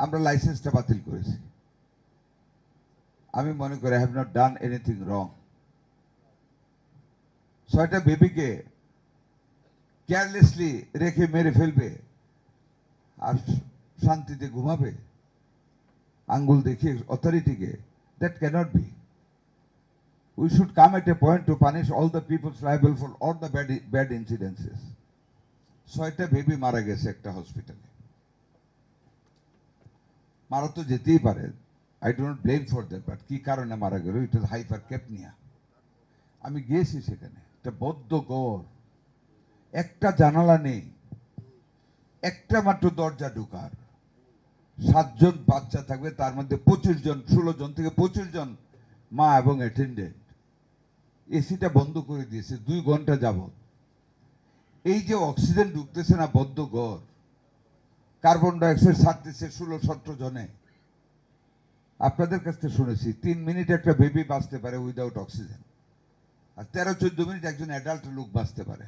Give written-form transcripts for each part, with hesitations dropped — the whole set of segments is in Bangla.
আমরা লাইসেন্সটা বাতিল করেছি। আমি মনে করি I have not done anything wrong. 6টা বেবিকে কেয়ারলেসলি রেখে মেরে ফেলবে আর শান্তিতে ঘুমাবে আঙ্গুল দেখিয়ে অথরিটিকে, that cannot be. We should come at a point to punish all the people liable for all the bad incidences. 6টা বেবি মারা গেছে একটা হসপিটালে। মারা তো যেতেই পারে, I do not blame for that, but কি কারণে মারা গেল? It is hypercapnia. আমি গিয়েছি সেখানে, একটা বদ্ধ ঘর, একটা জানালা নেই, একটা মাত্র দরজা ঢোকার, 7 জন বাচ্চা থাকবে, তার মধ্যে 25 জন, 16 জন থেকে 25 জন মা এবং অ্যাটেন্ডেন্ট। এসিটা বন্ধ করে দিয়েছে 2 ঘন্টা যাবত। এই যে অক্সিজেন ঢুকতেছে না বদ্ধ ঘর, কার্বন ডাইঅক্সাইড ছাড়তেছে 16-17 জনে। আপনাদের কাছ থেকে শুনেছি 3 মিনিট একটা বেবি বাঁচতে পারে উইদাউট অক্সিজেন, আর 13-14 মিনিট একজন অ্যাডাল্ট লোক বাঁচতে পারে।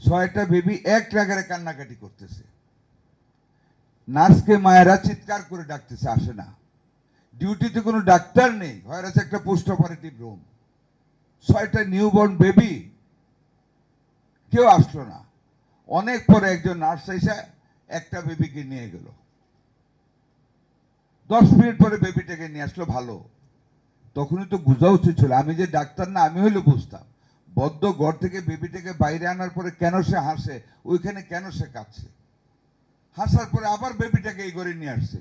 6টা বেবি এক লাগারে কান্নাকাটি করতেছে, নার্সকে মায়েরা চিৎকার করে ডাকতেছে, আসে না। ডিউটিতে কোনো ডাক্তার নেই, হয় আছে একটা পোস্ট অপারেটিভ রুম। 6টা নিউবর্ন বেবি, কেউ আসলো না। অনেক পরে একজন নার্স এসে একটা বেবিকে নিয়ে গেল। 10 মিনিট পরে বেবিটাকে নিয়ে আসলো, ভালো। তখনই তো বোঝা উচিত ছিল, আমি যে ডাক্তার না, আমি হইলে বুঝতাম। বদ্ধ ঘর থেকে বেবিটাকে বাইরে আনার পরে কেন সে হাসে, ওইখানে কেন সে কাঁদছে। হাসার পরে আবার বেবিটাকে এই ঘরে নিয়ে আসছে,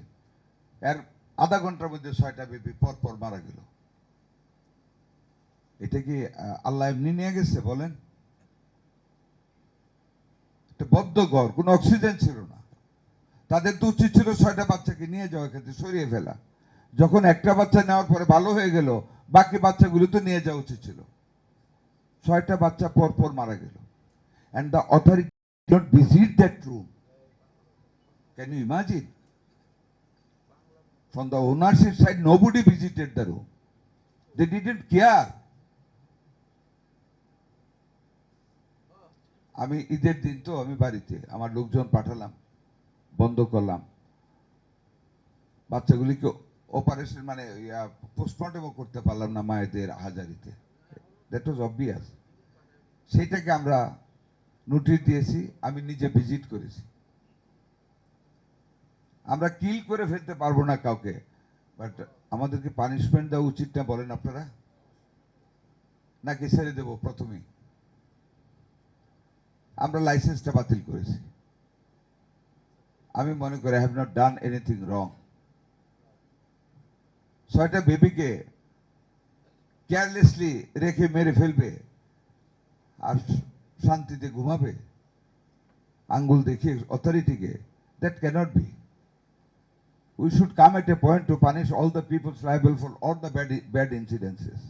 এর আধা ঘন্টার মধ্যে 6টা বেবি পর পর মারা গেল। এটা কি আল্লাহ এমনি নিয়ে গেছে বলেন? একটা বদ্ধ ঘর, কোনো অক্সিজেন ছিল না। তাদের তো উচিত ছিল 6টা বাচ্চাকে নিয়ে যাওয়া, ক্ষেত্রে সরিয়ে ফেলা। যখন একটা বাচ্চা নেওয়ার পরে ভালো হয়ে গেল, বাকি বাচ্চাগুলো তো নিয়ে যাওয়া উচিত ছিল। 6টা বাচ্চা পর পর মারা গেল, and the authority did not visit that room. Can you imagine? From the ownership side, nobody visited the room. They didn't care. আমি ঈদের দিন তো আমি বাড়িতে আমার লোকজন পাঠালাম, বন্ধ করলাম। বাচ্চাগুলিকে অপারেশন মানে পোস্টমর্টমও করতে পারলাম না মায়েদের হাজারিতে। That was obvious. সেইটাকে আমরা নোটিশ দিয়েছি, আমি নিজে ভিজিট করেছি। আমরা কিল করে ফেলতে পারবো না কাউকে, বাট আমাদেরকে পানিশমেন্ট দেওয়া উচিত না বলেন আপনারা? নাকি ছেড়ে দেব প্রথমেই? আমরা লাইসেন্সটা বাতিল করেছি। আমি মনে করি I have not done anything wrong. 6টা বেবিকে কেয়ারলেসলি রেখে মেরে ফেলবে আর শান্তিতে ঘুমাবে আঙ্গুল দেখিয়ে অথরিটিকে, that cannot be. We should come at a point to punish all the people liable for all the bad incidences.